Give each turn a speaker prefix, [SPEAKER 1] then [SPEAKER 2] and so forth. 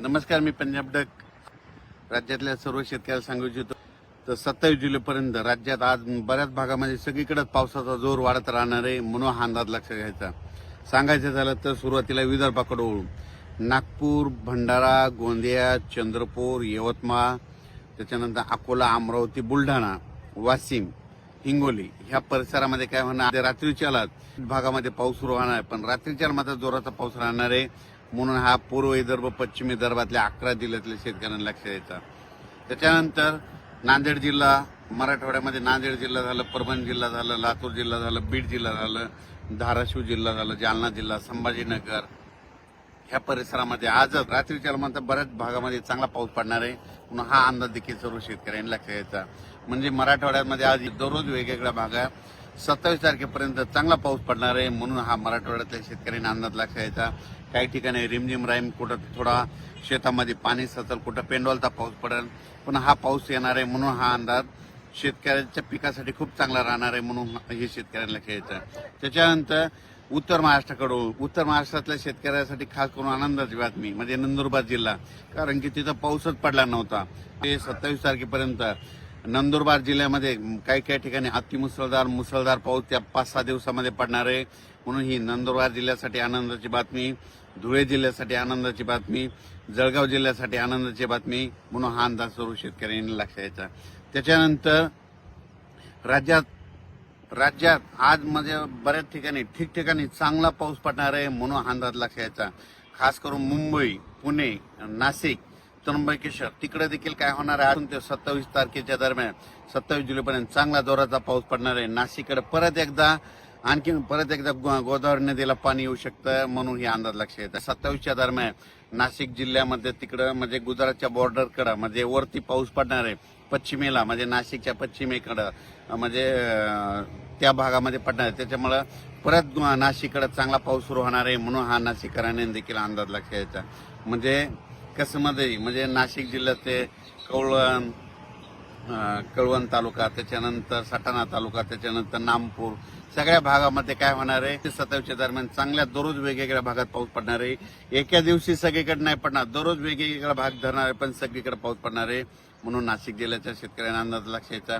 [SPEAKER 1] नमस्कार, मी पंजाब डक राज्यातल्या सर्व शेतकऱ्याला सांगू इच्छितो तर 27 जुलैपर्यंत राज्यात आज बऱ्याच भागामध्ये सगळीकडेच पावसाचा जोर वाढत राहणार आहे, म्हणून हा अंदाज लक्षात घ्यायचा. सांगायचं झालं तर सुरुवातीला विदर्भाकडे वळू. नागपूर, भंडारा, गोंदिया, चंद्रपूर, यवतमाळ, त्याच्यानंतर अकोला, अमरावती, बुलढाणा, वाशिम, हिंगोली ह्या परिसरामध्ये काय होणार, रात्रीच्या भागामध्ये पाऊस सुरू होणार आहे, पण रात्रीच्या मात्र जोराचा पाऊस राहणार आहे. म्हणून हा पूर्व विदर्भ, पश्चिम विदर्भातल्या 11 जिल्ह्यातल्या शेतकऱ्यांना लक्ष द्यायचा. त्याच्यानंतर नांदेड जिल्हा, मराठवाड्यामध्ये नांदेड जिल्हा झालं, परभणी जिल्हा झालं, लातूर जिल्हा झालं, बीड जिल्हा झालं, धाराशिव जिल्हा झालं, जालना जिल्हा, संभाजीनगर ह्या परिसरामध्ये आज रात्रीच्या मात्र बऱ्याच भागामध्ये चांगला पाऊस पडणार आहे. म्हणून हा अंदाज देखील सर्व शेतकऱ्यांनी लक्ष द्यायचा. म्हणजे मराठवाड्यामध्ये आज दररोज वेगवेगळ्या भागात 27 तारखेपर्यंत चांगला पाऊस पडणार आहे. म्हणून हा मराठवाड्यातल्या शेतकऱ्यांनी अंदाज लक्ष द्यायचा. काही ठिकाणी रिमझिम राईम, कुठं थोडा शेतामध्ये पाणी सचल, कुठं पेंडॉलचा पाऊस पडेल, पण हा पाऊस येणार आहे. म्हणून हा अंदाज शेतकऱ्यांच्या पिकासाठी खूप चांगला राहणार आहे. म्हणून हे शेतकऱ्यांना लक्ष द्यायचं. त्याच्यानंतर उत्तर महाराष्ट्राकडून, उत्तर महाराष्ट्रातल्या शेतकऱ्यांसाठी खास करून आनंदाची बातमी म्हणजे नंदुरबार जिल्हा, कारण की तिथं पाऊसच पडला नव्हता. ते 27 तारखेपर्यंत नंदुरबार जिल्ह्यामध्ये काही काही ठिकाणी मुसळधार पाऊस त्या 5-6 दिवसामध्ये पडणार आहे. म्हणून ही नंदुरबार जिल्ह्यासाठी आनंदाची बातमी, धुळे जिल्ह्यासाठी आनंदाची बातमी, जळगाव जिल्ह्यासाठी आनंदाची बातमी. म्हणून हा अंदाज सर्व शेतकऱ्यांनी लक्ष द्यायचा. त्याच्यानंतर राज्यात आज म्हणजे बऱ्याच ठिकाणी ठिकठिकाणी चांगला पाऊस पडणार आहे. म्हणून हा अंदाज लक्ष द्यायचा. खास करून मुंबई, पुणे, नाशिक, त्र्यंबकेश्वर तिकडे देखील काय होणार आहे, ते 27 तारखेच्या दरम्यान 27 जुलैपर्यंत चांगला जोराचा पाऊस पडणार आहे. नाशिककडे परत एकदा गोदावरी नदीला पाणी येऊ शकतं. म्हणून हे अंदाज लक्ष येतं. 27च्या दरम्यान नाशिक जिल्ह्यामध्ये तिकडं म्हणजे गुजरातच्या बॉर्डरकडं म्हणजे वरती पाऊस पडणार आहे. पश्चिमेला म्हणजे नाशिकच्या पश्चिमेकडं म्हणजे त्या भागामध्ये पडणार आहे. त्याच्यामुळं परत नाशिककडे चांगला पाऊस सुरू होणार आहे. म्हणून हा नाशिककरांनी देखील अंदाज लक्ष द्यायचा. म्हणजे कसं म्हणजे नाशिक जिल्ह्याचे कळवण तालुका, त्याच्यानंतर सटाणा तालुका, त्याच्यानंतर नामपूर सगळ्या भागामध्ये काय होणार आहे, ते 27च्या दरम्यान चांगल्या दररोज वेगवेगळ्या भागात पाऊस पडणार आहे. एका दिवशी सगळीकडे नाही पडणार, दररोज वेगवेगळा भाग धरणार आहे, पण सगळीकडे पाऊस पडणार आहे. म्हणून नाशिक जिल्ह्याच्या शेतकऱ्यांना अंदाज लक्ष द्यायचा.